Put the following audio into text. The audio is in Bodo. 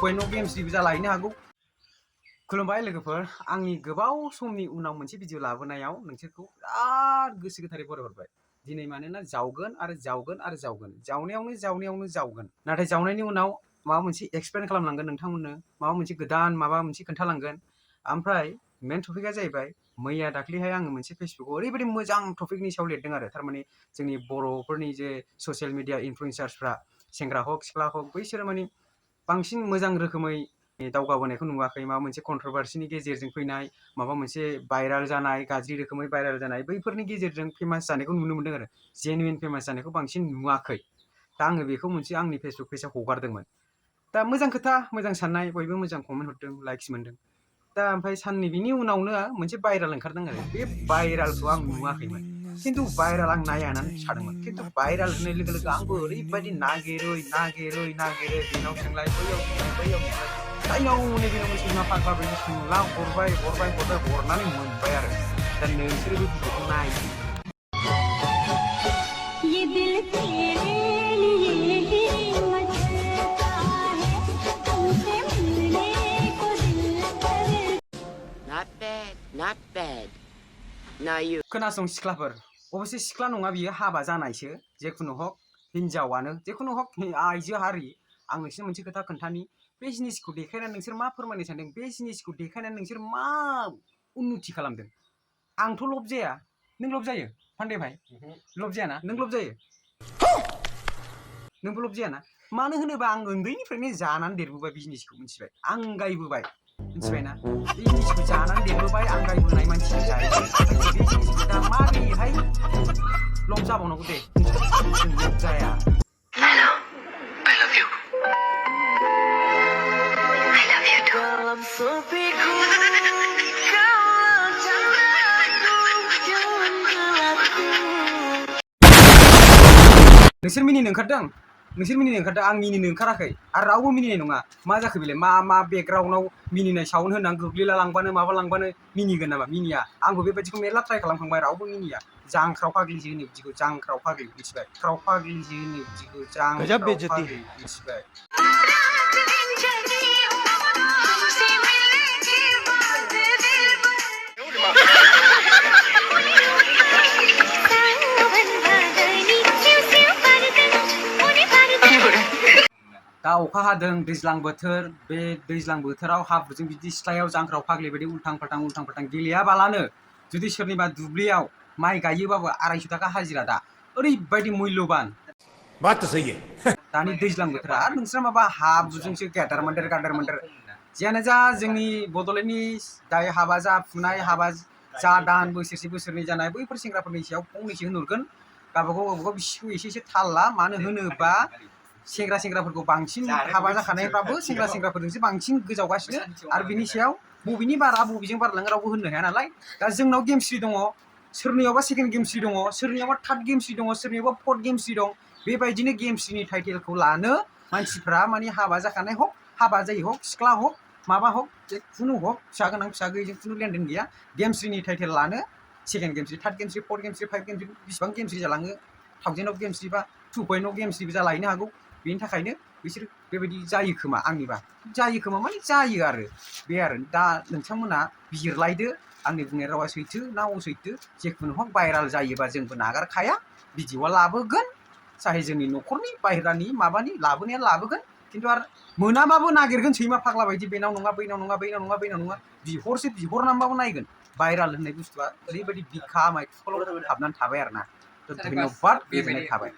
2.0 गेम्सनिबो जालायनो हागौ। खुलुमबाय लोगोफोर, आंनि गोबाव समनि उनाव मोनसे भिडिअ लाबोनायाव नोंसोरखौ बिराद गोसो गोथारै बरायहरबाय। दिनै मानोना जावगोन आरो जावगोन आरो जावगोन, जावनायावनो जावगोन। नाथाय जावनायनि उनाव माबा मोनसे एक्सप्लेन खालामलांगोन नोंथांमोननो, माबा मोनसे गोदान माबा मोनसे खोन्थालांगोन। ओमफ्राय मेन टपिकआ जाहैबाय, मैया दाख्लैहाय आङो मोनसे फेसबुकआव ओरैबायदि मोजां टपिकनि सायाव लिरदों आरो, थारमाने जोंनि बर'फोरनि जे ससियेल मिडिया इनफ्लुएन्सार्सफ्रा, सेंग्रा हक सिख्ला हक, बैसोरो माने बांसिन मोजां रोखोमै दावगाबोनायखौ नुवाखै। माबा मोनसे कन्ट्रोभार्सिनि गेजेरजों फैनाय, माबा मोनसे भाइराल जानाय, गाज्रि रोखोमै भाइराल जानाय, बैफोरनि गेजेरजों फेमास जानायखौ नुनो मोनदों आरो, जेनुइन फेमास जानायखौ बांसिन नुवाखै। दा आङो बेखौ मोनसे आंनि फेसबुक पेजाव हगारदोंमोन। दा मोजां खोथा, मोजां साननाय, बयबो मोजां कमेन्ट हरदों, लाइक्स मोनदों। दा ओमफ्राय साननि बिनि उनावनो मोनसे भाइराल ओंखारदों आरो, बे भाइरालखौ आं नुवाखैमोन, खिन्थु भाइराल आं नाया होननानै थादोंमोन। खिन्थु भाइराल होननाय लोगो लोगो आंबो ओरैबायदि नागिरै बेनाव सोंलाय, बैयाव सोंलाय, जायनाव मोनो बेनावनो सैमा फाग्ला बायदि सोंला हरबाय हरनानै मोनबाय आरो। दा नोंसोरो बे भिडिअखौ नाय। Not bad. Now you. खोनासं सिख्लाफोर, अबसे सिख्ला नङा बियो, हाबा जानायसो। जेखुनु हक हिनजावानो, जेखुनु हक आइजो हारि, आं नोंसोर मोनसे खोथा खोन्थानि। बे जिनिसखौ देखायनानै नोंसोर मा फोरमायनो सानदों, बे जिनिसखौ देखायनानै नोंसोर मा उन्नति खालामदों? आंथ' लब जाया, नों लब जायो फान्डे भाई? लब जायाना? नों लब जायो? नोंबो लब जायाना? मानो होनोबा आं उन्दैनिफ्रायनो जानानै देरबोबाय, बे जिनिसखौ मिथिबाय, आंगायबोबाय, मिथिबायना? बे जिनिसखौ जानानै देरबोबाय, आंगायबोनाय मानसि जाहैबाय। बे जिनिसखौ दा माबोरैहाय लब जाबावनांगौ दे? जों लब जाया। Hello, I love you. I love you too. नोंसोर मिनिनो ओंखारदों? आं मिनिनो ओंखाराखै, आरो रावबो मिनिनाय नङा। मा जाखो बेलाय? मा बेकग्राउन्डआव मिनिनाय साउन्ड होनानै गोग्लैला लांबानो माबा लांबानो मिनिगोन नामा? मिनिया। आंबो बेबायदिखौ मेरला ट्राइ खालामखांबाय, रावबो मिनिया। जांख्राव फाग्लिसो होनो बिदिखौ, जांख्राव फाग्लि, मिथिबाय? ख्राव फाग्लिसो होनो बिदिखौ, जांख्राव फाग्लि, मिथिबाय? दा अखा हादों, दैज्लां बोथोर, बे दैज्लां बोथोराव हाब्रुजों बिदि सिथ्लायाव जांख्राव फाग्लि बायदि उल्थां फाल्थां गेलेयाबालानो जुदि सोरनिबा दुब्लियाव माइ गायोबाबो 250 थाखा हाजिरा, दा ओरैबायदि मुल्यबान दानि दैज्लां बोथोरा। आरो नोंस्रा माबा हाब्रुजोंसो गादार मोन्देर। जियानो जा, जोंनि बड'लेण्डनि दाय हाबा जाफुनाय, हाबा जा दान बोसोरसे बोसोरनै जानाय बैफोर सेंग्राफोरनि सायाव फंनैसो होनहरगोन। गावबागाव बिसिखौ एसे थाल ला। मानो होनोबा सेंग्राफोरखौ बांसिन हाबा जाखानायफ्राबो सेंग्राफोरजोंसो बांसिन गोजावगासिनो, आरो बिनि सायाव बबेनि बारा बबेजों बारलाङो रावबो होननो हाया नालाय। दा जोंनाव गेमस्रि दङ, सोरनियावबा सेकेन्ड गेमस्रि दङ, सोरनियावबा थार्ड गेमस्रि दङ, सोरनियावबा फोर्थ गेमस्रि दं। बेबायदिनो गेमस्रिनि टाइटेलखौ लानो मानसिफ्रा, माने हाबा जाखानाय हक, हाबा जायै हक, सिख्ला हक, माबा हक, जिखुनु हक, फिसा गोनां फिसा गैयिजों खुनु लेनदेन गैया, गेमस्रिनि टाइटेल लानो सेकेन्ड गेमस्रि, थार्ड गेमस्रि, फोर्थ गेमस्रि, फाइभ गेमस्रि, बिसिबां गेमस्रि जालाङो, 1000 गेमस्रि बा 2.0 गेमस्रिबो जालायनो हागौ। बेनि थाखायनो बिसोर बेबायदि जायो खोमा, आंनिबा जायो खोमा, माने जायो आरो। बे आरो दा नोंथांमोना बिजिरलायदो, आंनि बुंनाय रावा सैथो ना असैथो। जेखुनु हक भाइराल जायोबा जोंबो नागारखाया, भिडिअआ लाबोगोन, साहे जोंनि न'खरनि बाहेरानि माबानि लाबोनाया लाबोगोन, खिन्थु आरो मोनाबाबो नागिरगोन सैमा फाग्ला बायदि, बेनाव नङा बैनाव नङा, बिहरनानैबाबो नायगोन। भाइराल होननाय बुस्थुआ ओरैबायदि बिखा माइखुलाव हाबनानै थाबाय आरोना। धन्यबाद, गोजोननाय थाबाय।